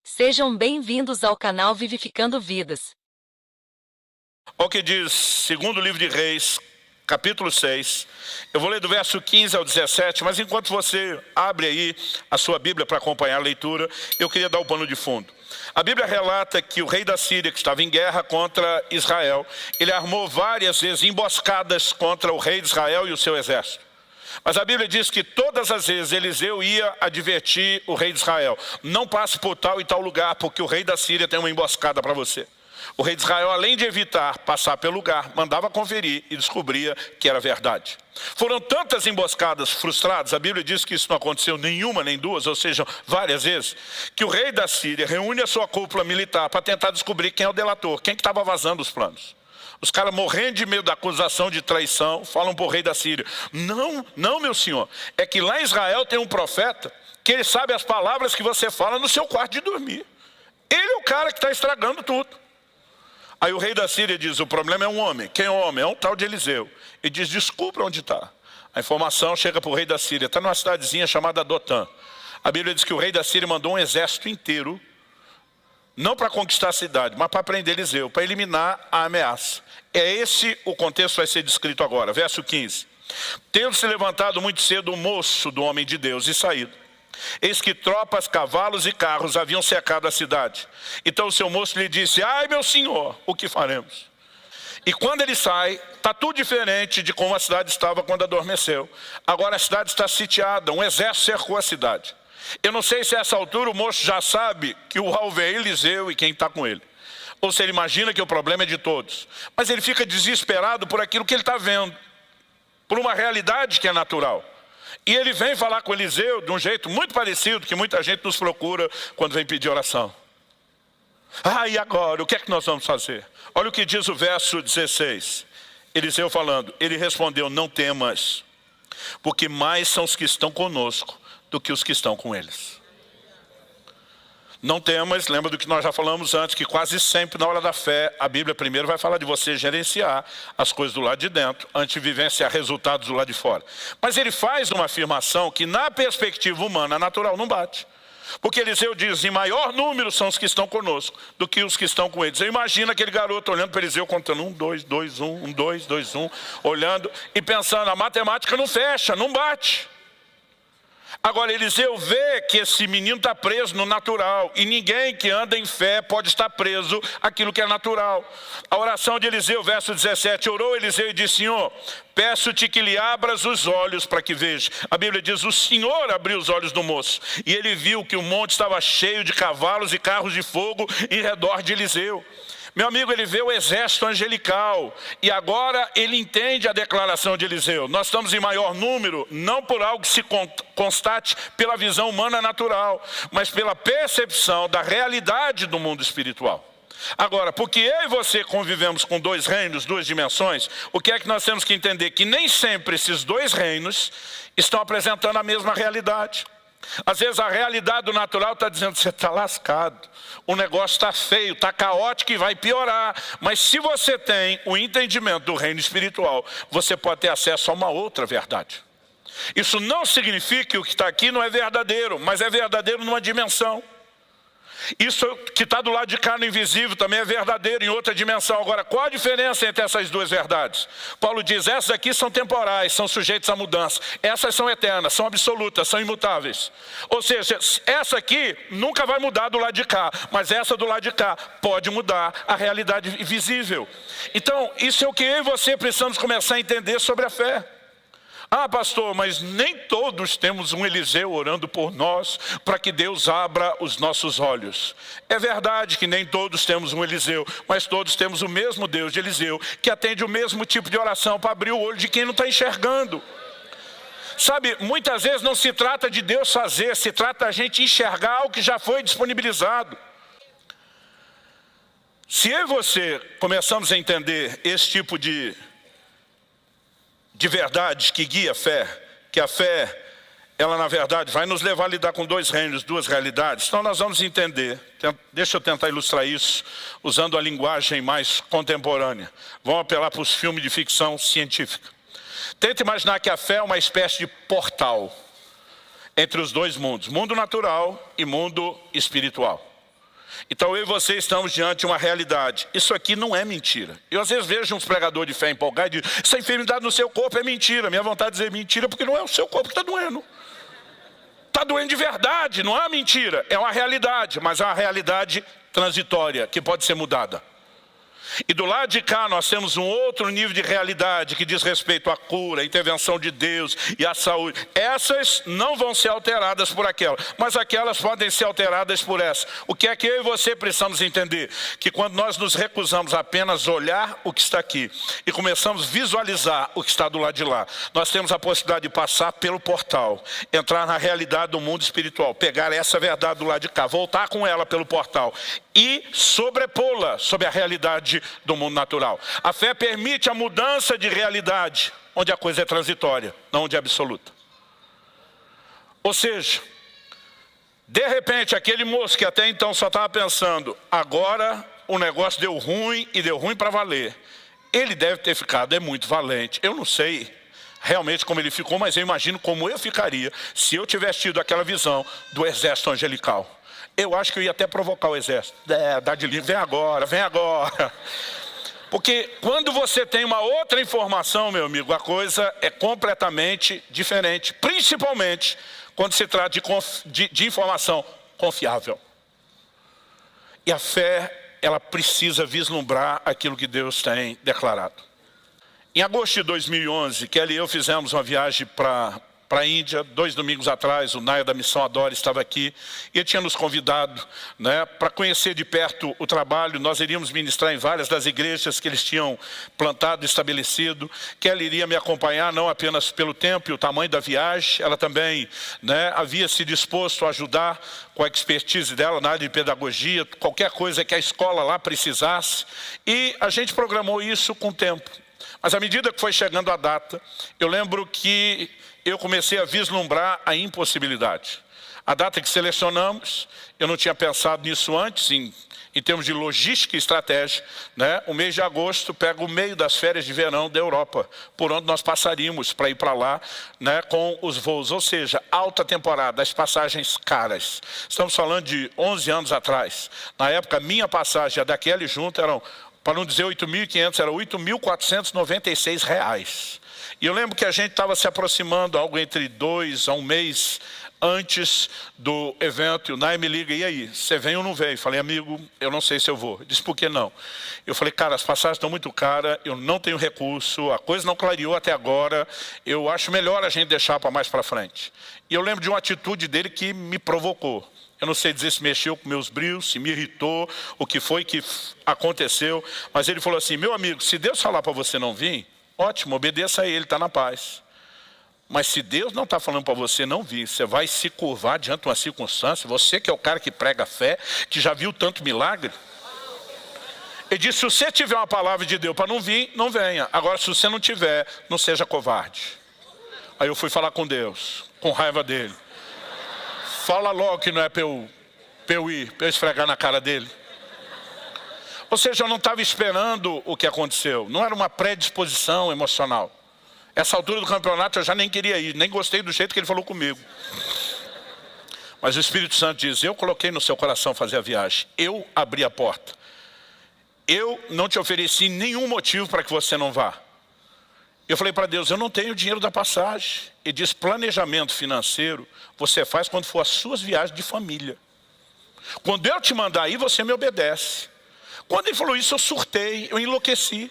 Sejam bem-vindos ao canal Vivificando Vidas. Olha o que diz, segundo livro de Reis, capítulo 6. Eu vou ler do verso 15 ao 17, mas enquanto você abre aí a sua Bíblia para acompanhar a leitura, eu queria dar o pano de fundo. A Bíblia relata que o rei da Síria, que estava em guerra contra Israel, ele armou várias vezes emboscadas contra o rei de Israel e o seu exército. Mas a Bíblia diz que todas as vezes Eliseu ia advertir o rei de Israel: não passe por tal e tal lugar, porque o rei da Síria tem uma emboscada para você. O rei de Israel, além de evitar passar pelo lugar, mandava conferir e descobria que era verdade. Foram tantas emboscadas frustradas, a Bíblia diz que isso não aconteceu nenhuma nem duas, ou seja, várias vezes, que o rei da Síria reúne a sua cúpula militar para tentar descobrir quem é o delator, quem que estava vazando os planos. Os caras morrendo de medo da acusação de traição, falam para o rei da Síria: não, meu senhor, é que lá em Israel tem um profeta que ele sabe as palavras que você fala no seu quarto de dormir. Ele é o cara que está estragando tudo. Aí o rei da Síria diz: o problema é um homem. Quem é o homem? É um tal de Eliseu. Ele diz: descubra onde está. A informação chega para o rei da Síria, está numa cidadezinha chamada Dotã. A Bíblia diz que o rei da Síria mandou um exército inteiro, não para conquistar a cidade, mas para prender Eliseu, para eliminar a ameaça. É esse o contexto que vai ser descrito agora. Verso 15. Tendo se levantado muito cedo o moço do homem de Deus e saído, eis que tropas, cavalos e carros haviam cercado a cidade. Então o seu moço lhe disse: ai, meu senhor, o que faremos? E quando ele sai, está tudo diferente de como a cidade estava quando adormeceu. Agora a cidade está sitiada, um exército cercou a cidade. Eu não sei se a essa altura o moço já sabe que o alvo é Eliseu e quem está com ele, ou se ele imagina que o problema é de todos. Mas ele fica desesperado por aquilo que ele está vendo, por uma realidade que é natural. E ele vem falar com Eliseu de um jeito muito parecido que muita gente nos procura quando vem pedir oração. Ah, e agora? O que é que nós vamos fazer? Olha o que diz o verso 16. Eliseu falando, ele respondeu: não temas, porque mais são os que estão conosco do que os que estão com eles. Não temas, lembra do que nós já falamos antes, que quase sempre na hora da fé, a Bíblia primeiro vai falar de você gerenciar as coisas do lado de dentro, antes de vivenciar resultados do lado de fora. Mas ele faz uma afirmação que na perspectiva humana, natural, não bate. Porque Eliseu diz: em maior número são os que estão conosco do que os que estão com eles. Eu imagino aquele garoto olhando para Eliseu, contando 1, 2, 2, 1, 1, 2, 2, 1, olhando e pensando: a matemática não fecha, não bate. Agora Eliseu vê que esse menino está preso no natural, e ninguém que anda em fé pode estar preso àquilo que é natural. A oração de Eliseu, verso 17, orou Eliseu e disse: Senhor, peço-te que lhe abras os olhos para que veja. A Bíblia diz: o Senhor abriu os olhos do moço, e ele viu que o monte estava cheio de cavalos e carros de fogo em redor de Eliseu. Meu amigo, ele vê o exército angelical, e agora ele entende a declaração de Eliseu. Nós estamos em maior número, não por algo que se constate pela visão humana natural, mas pela percepção da realidade do mundo espiritual. Agora, porque eu e você convivemos com dois reinos, duas dimensões, o que é que nós temos que entender? Que nem sempre esses dois reinos estão apresentando a mesma realidade. Às vezes a realidade do natural está dizendo: você está lascado, o negócio está feio, está caótico e vai piorar. Mas se você tem o entendimento do reino espiritual, você pode ter acesso a uma outra verdade. Isso não significa que o que está aqui não é verdadeiro, mas é verdadeiro numa dimensão. Isso que está do lado de cá no invisível também é verdadeiro em outra dimensão. Agora, qual a diferença entre essas duas verdades? Paulo diz: essas aqui são temporais, são sujeitas à mudança. Essas são eternas, são absolutas, são imutáveis. Ou seja, essa aqui nunca vai mudar do lado de cá, mas essa do lado de cá pode mudar a realidade visível. Então, isso é o que eu e você precisamos começar a entender sobre a fé. Ah, pastor, mas nem todos temos um Eliseu orando por nós para que Deus abra os nossos olhos. É verdade que nem todos temos um Eliseu, mas todos temos o mesmo Deus de Eliseu, que atende o mesmo tipo de oração para abrir o olho de quem não está enxergando. Sabe, muitas vezes não se trata de Deus fazer, se trata da gente enxergar o que já foi disponibilizado. Se eu e você começamos a entender esse tipo de verdade que guia a fé, que a fé, ela na verdade vai nos levar a lidar com dois reinos, duas realidades, então nós vamos entender. Deixa eu tentar ilustrar isso usando a linguagem mais contemporânea. Vamos apelar para os filmes de ficção científica. Tenta imaginar que a fé é uma espécie de portal entre os dois mundos, mundo natural e mundo espiritual. Então eu e você estamos diante de uma realidade. Isso aqui não é mentira. Eu às vezes vejo uns pregadores de fé empolgados e digo, essa enfermidade no seu corpo é mentira. Minha vontade de dizer mentira porque não é o seu corpo que está doendo. Está doendo de verdade, não é uma mentira. É uma realidade, mas é uma realidade transitória que pode ser mudada. E do lado de cá nós temos um outro nível de realidade que diz respeito à cura, à intervenção de Deus e à saúde. Essas não vão ser alteradas por aquelas, mas aquelas podem ser alteradas por essa. O que é que eu e você precisamos entender? Que quando nós nos recusamos a apenas olhar o que está aqui e começamos a visualizar o que está do lado de lá, nós temos a possibilidade de passar pelo portal, entrar na realidade do mundo espiritual, pegar essa verdade do lado de cá, voltar com ela pelo portal e sobrepô-la sobre a realidade do mundo natural. A fé permite a mudança de realidade, onde a coisa é transitória, não onde é absoluta. Ou seja, de repente, aquele moço que até então só estava pensando, agora o negócio deu ruim e deu ruim para valer. Ele deve ter ficado, é muito valente. Eu não sei realmente como ele ficou, mas eu imagino como eu ficaria se eu tivesse tido aquela visão do exército angelical. Eu acho que eu ia até provocar o exército. Dá de livro, vem agora, vem agora. Porque quando você tem uma outra informação, meu amigo, a coisa é completamente diferente. Principalmente quando se trata de informação confiável. E a fé, ela precisa vislumbrar aquilo que Deus tem declarado. Em agosto de 2011, Kelly e eu fizemos uma viagem para a Índia. 2 domingos atrás, o Naya da Missão Adore estava aqui. E ele tinha nos convidado, né, para conhecer de perto o trabalho. Nós iríamos ministrar em várias das igrejas que eles tinham plantado e estabelecido. Kelly iria me acompanhar, não apenas pelo tempo e o tamanho da viagem. Ela também, né, havia se disposto a ajudar com a expertise dela na área de pedagogia, qualquer coisa que a escola lá precisasse. E a gente programou isso com o tempo. Mas à medida que foi chegando a data, eu lembro que eu comecei a vislumbrar a impossibilidade. A data que selecionamos, eu não tinha pensado nisso antes, em termos de logística e estratégia, né? O mês de agosto pega o meio das férias de verão da Europa, por onde nós passaríamos para ir para lá, né, com os voos. Ou seja, alta temporada, as passagens caras. Estamos falando de 11 anos atrás. Na época, minha passagem, a daquele junto, eram, para não dizer 8.500, era R$ 8.496. E eu lembro que a gente estava se aproximando, algo entre 2 a 1 mês antes do evento. E o Naya me liga, e aí, você vem ou não vem? Eu falei, amigo, eu não sei se eu vou. Ele disse, por que não? Eu falei, cara, as passagens estão muito caras, eu não tenho recurso, a coisa não clareou até agora, eu acho melhor a gente deixar para mais para frente. E eu lembro de uma atitude dele que me provocou. Eu não sei dizer se mexeu com meus brios, se me irritou, o que foi que aconteceu. Mas ele falou assim, meu amigo, se Deus falar para você não vir, ótimo, obedeça a ele, está na paz. Mas se Deus não está falando para você não vir, você vai se curvar diante de uma circunstância, você que é o cara que prega fé, que já viu tanto milagre. Ele disse, se você tiver uma palavra de Deus para não vir, não venha. Agora, se você não tiver, não seja covarde. Aí eu fui falar com Deus, com raiva dele. Fala logo que não é para eu ir, para eu esfregar na cara dele. Ou seja, eu não estava esperando o que aconteceu. Não era uma predisposição emocional. Essa altura do campeonato eu já nem queria ir. Nem gostei do jeito que ele falou comigo. Mas o Espírito Santo diz, eu coloquei no seu coração fazer a viagem. Eu abri a porta. Eu não te ofereci nenhum motivo para que você não vá. Eu falei para Deus, eu não tenho dinheiro da passagem. Ele diz, planejamento financeiro você faz quando for as suas viagens de família. Quando eu te mandar ir, você me obedece. Quando ele falou isso, eu surtei, eu enlouqueci.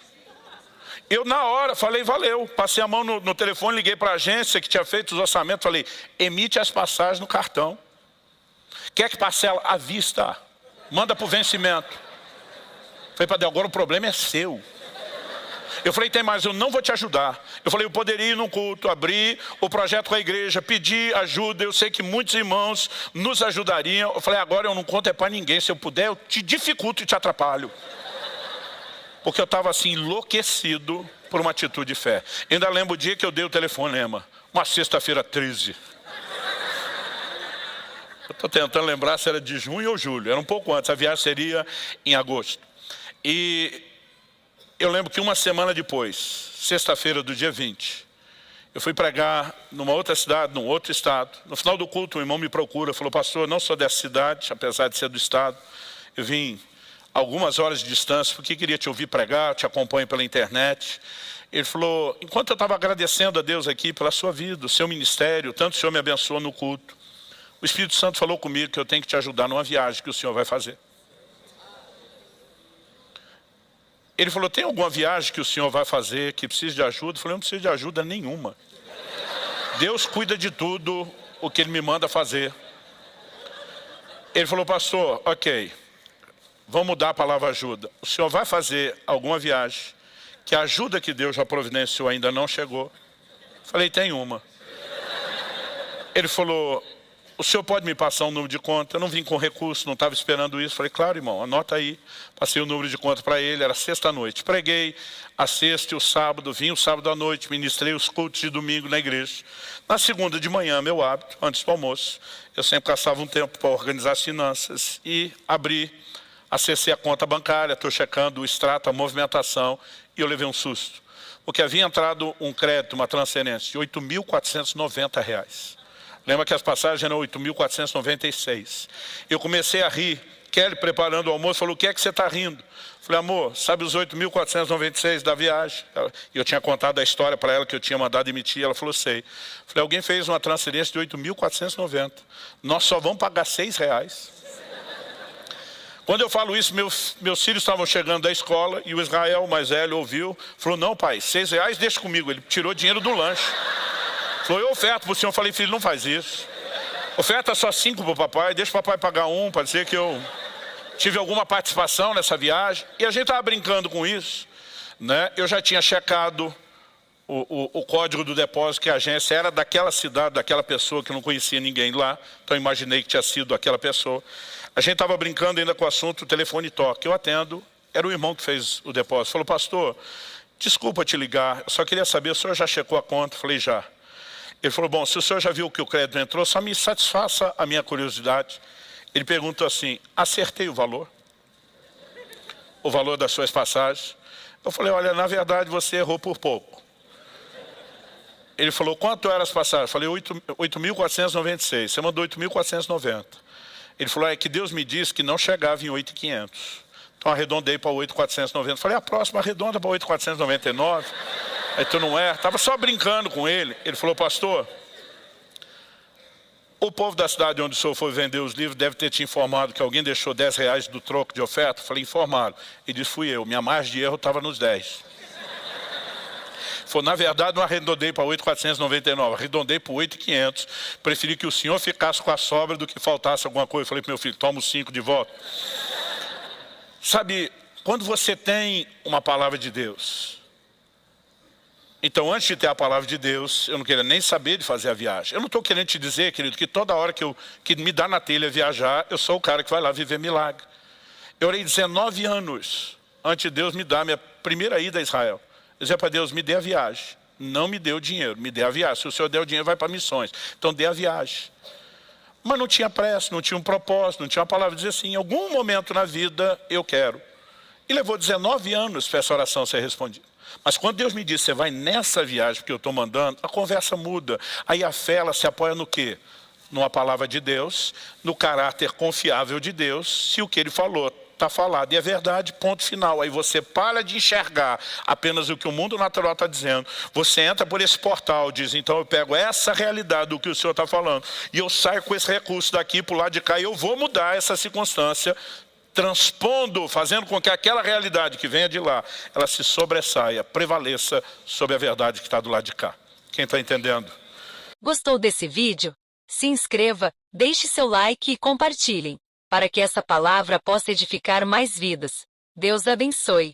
Eu na hora falei, valeu. Passei a mão no telefone, liguei para a agência que tinha feito os orçamentos. Falei, emite as passagens no cartão. Quer que parcela à vista? Manda para o vencimento. Falei para Deus, agora o problema é seu. Eu falei, tem mais, eu não vou te ajudar. Eu falei, eu poderia ir num culto, abrir o projeto com a igreja, pedir ajuda. Eu sei que muitos irmãos nos ajudariam. Eu falei, agora eu não conto é para ninguém. Se eu puder, eu te dificulto e te atrapalho. Porque eu estava assim, enlouquecido por uma atitude de fé. Ainda lembro o dia que eu dei o telefonema. Uma sexta-feira 13. Eu estou tentando lembrar se era de junho ou julho. Era um pouco antes, a viagem seria em agosto. E eu lembro que uma semana depois, sexta-feira do dia 20, eu fui pregar numa outra cidade, num outro estado. No final do culto, um irmão me procura, falou, pastor, eu não sou dessa cidade, apesar de ser do estado. Eu vim algumas horas de distância, porque queria te ouvir pregar, te acompanho pela internet. Ele falou, enquanto eu estava agradecendo a Deus aqui pela sua vida, o seu ministério, tanto o Senhor me abençoou no culto, o Espírito Santo falou comigo que eu tenho que te ajudar numa viagem que o Senhor vai fazer. Ele falou, tem alguma viagem que o Senhor vai fazer que precisa de ajuda? Eu falei, não preciso de ajuda nenhuma. Deus cuida de tudo o que Ele me manda fazer. Ele falou, pastor, ok, vamos mudar a palavra ajuda. O senhor vai fazer alguma viagem que a ajuda que Deus já providenciou ainda não chegou? Falei, tem uma. Ele falou, o senhor pode me passar um número de conta? Eu não vim com recurso, não estava esperando isso. Falei, claro, irmão, anota aí. Passei o número de conta para ele, era sexta-noite. Preguei a sexta e o sábado, vim o sábado à noite, ministrei os cultos de domingo na igreja. Na segunda de manhã, meu hábito, antes do almoço, eu sempre caçava um tempo para organizar as finanças e acessei a conta bancária, estou checando o extrato, a movimentação, e eu levei um susto. Porque havia entrado um crédito, uma transferência de R$ 8.490. Lembra que as passagens eram 8.496. Eu comecei a rir. Kelly, preparando o almoço, falou, o que é que você está rindo? Falei, amor, sabe os 8.496 da viagem? E eu tinha contado a história para ela que eu tinha mandado emitir. Ela falou, sei. Falei, alguém fez uma transferência de 8.490. Nós só vamos pagar R$6. Quando eu falo isso, meus filhos estavam chegando da escola e o Israel, o mais velho, ouviu. Falou, não pai, R$6 deixa comigo. Ele tirou dinheiro do lanche. Falou, eu oferto para o senhor. Eu falei, filho, não faz isso. Oferta só 5 para o papai, deixa o papai pagar 1, para dizer que eu tive alguma participação nessa viagem. E a gente estava brincando com isso, né? Eu já tinha checado o código do depósito, que a agência era daquela cidade, daquela pessoa que eu não conhecia ninguém lá. Então eu imaginei que tinha sido aquela pessoa. A gente estava brincando ainda com o assunto, o telefone toca. Eu atendo, era o irmão que fez o depósito. Falou, pastor, desculpa te ligar, eu só queria saber, o senhor já checou a conta? Eu falei, já. Ele falou, bom, se o senhor já viu que o crédito entrou, só me satisfaça a minha curiosidade. Ele perguntou assim, acertei o valor? O valor das suas passagens? Eu falei, olha, na verdade você errou por pouco. Ele falou, quanto eram as passagens? Eu falei, 8.496, você mandou 8.490. Ele falou, é que Deus me disse que não chegava em 8.500. Então arredondei para 8.490. Falei, a próxima arredonda para 8.499. Aí tu não é, estava só brincando com ele. Ele falou, pastor, o povo da cidade onde o senhor foi vender os livros deve ter te informado que alguém deixou R$10 do troco de oferta. Eu falei, informaram. Ele disse, fui eu, minha margem de erro estava nos 10. Falou, na verdade, não arredondei para 8.499, arredondei para 8.500. Preferi que o senhor ficasse com a sobra do que faltasse alguma coisa. Eu falei para meu filho, toma os 5 de volta. Sabe, quando você tem uma palavra de Deus, então antes de ter a palavra de Deus, eu não queria nem saber de fazer a viagem. Eu não estou querendo te dizer, querido, que toda hora que me dá na telha viajar, eu sou o cara que vai lá viver milagre. Eu orei 19 anos antes de Deus me dar a minha primeira ida a Israel. Eu dizia para Deus, me dê a viagem. Não me dê o dinheiro, me dê a viagem. Se o senhor der o dinheiro, vai para missões. Então dê a viagem. Mas não tinha pressa, não tinha um propósito, não tinha uma palavra. Dizia assim, em algum momento na vida eu quero. E levou 19 anos para essa oração ser respondida. Mas quando Deus me disse, você vai nessa viagem que eu estou mandando, a conversa muda. Aí a fé, ela se apoia no quê? Numa palavra de Deus, no caráter confiável de Deus, se o que Ele falou está falado e é verdade, ponto final. Aí você para de enxergar apenas o que o mundo natural está dizendo. Você entra por esse portal, diz, então eu pego essa realidade do que o Senhor está falando e eu saio com esse recurso daqui para o lado de cá e eu vou mudar essa circunstância, transpondo, fazendo com que aquela realidade que venha de lá, ela se sobressaia, prevaleça sobre a verdade que está do lado de cá. Quem está entendendo? Gostou desse vídeo? Se inscreva, deixe seu like e compartilhem, para que essa palavra possa edificar mais vidas. Deus abençoe.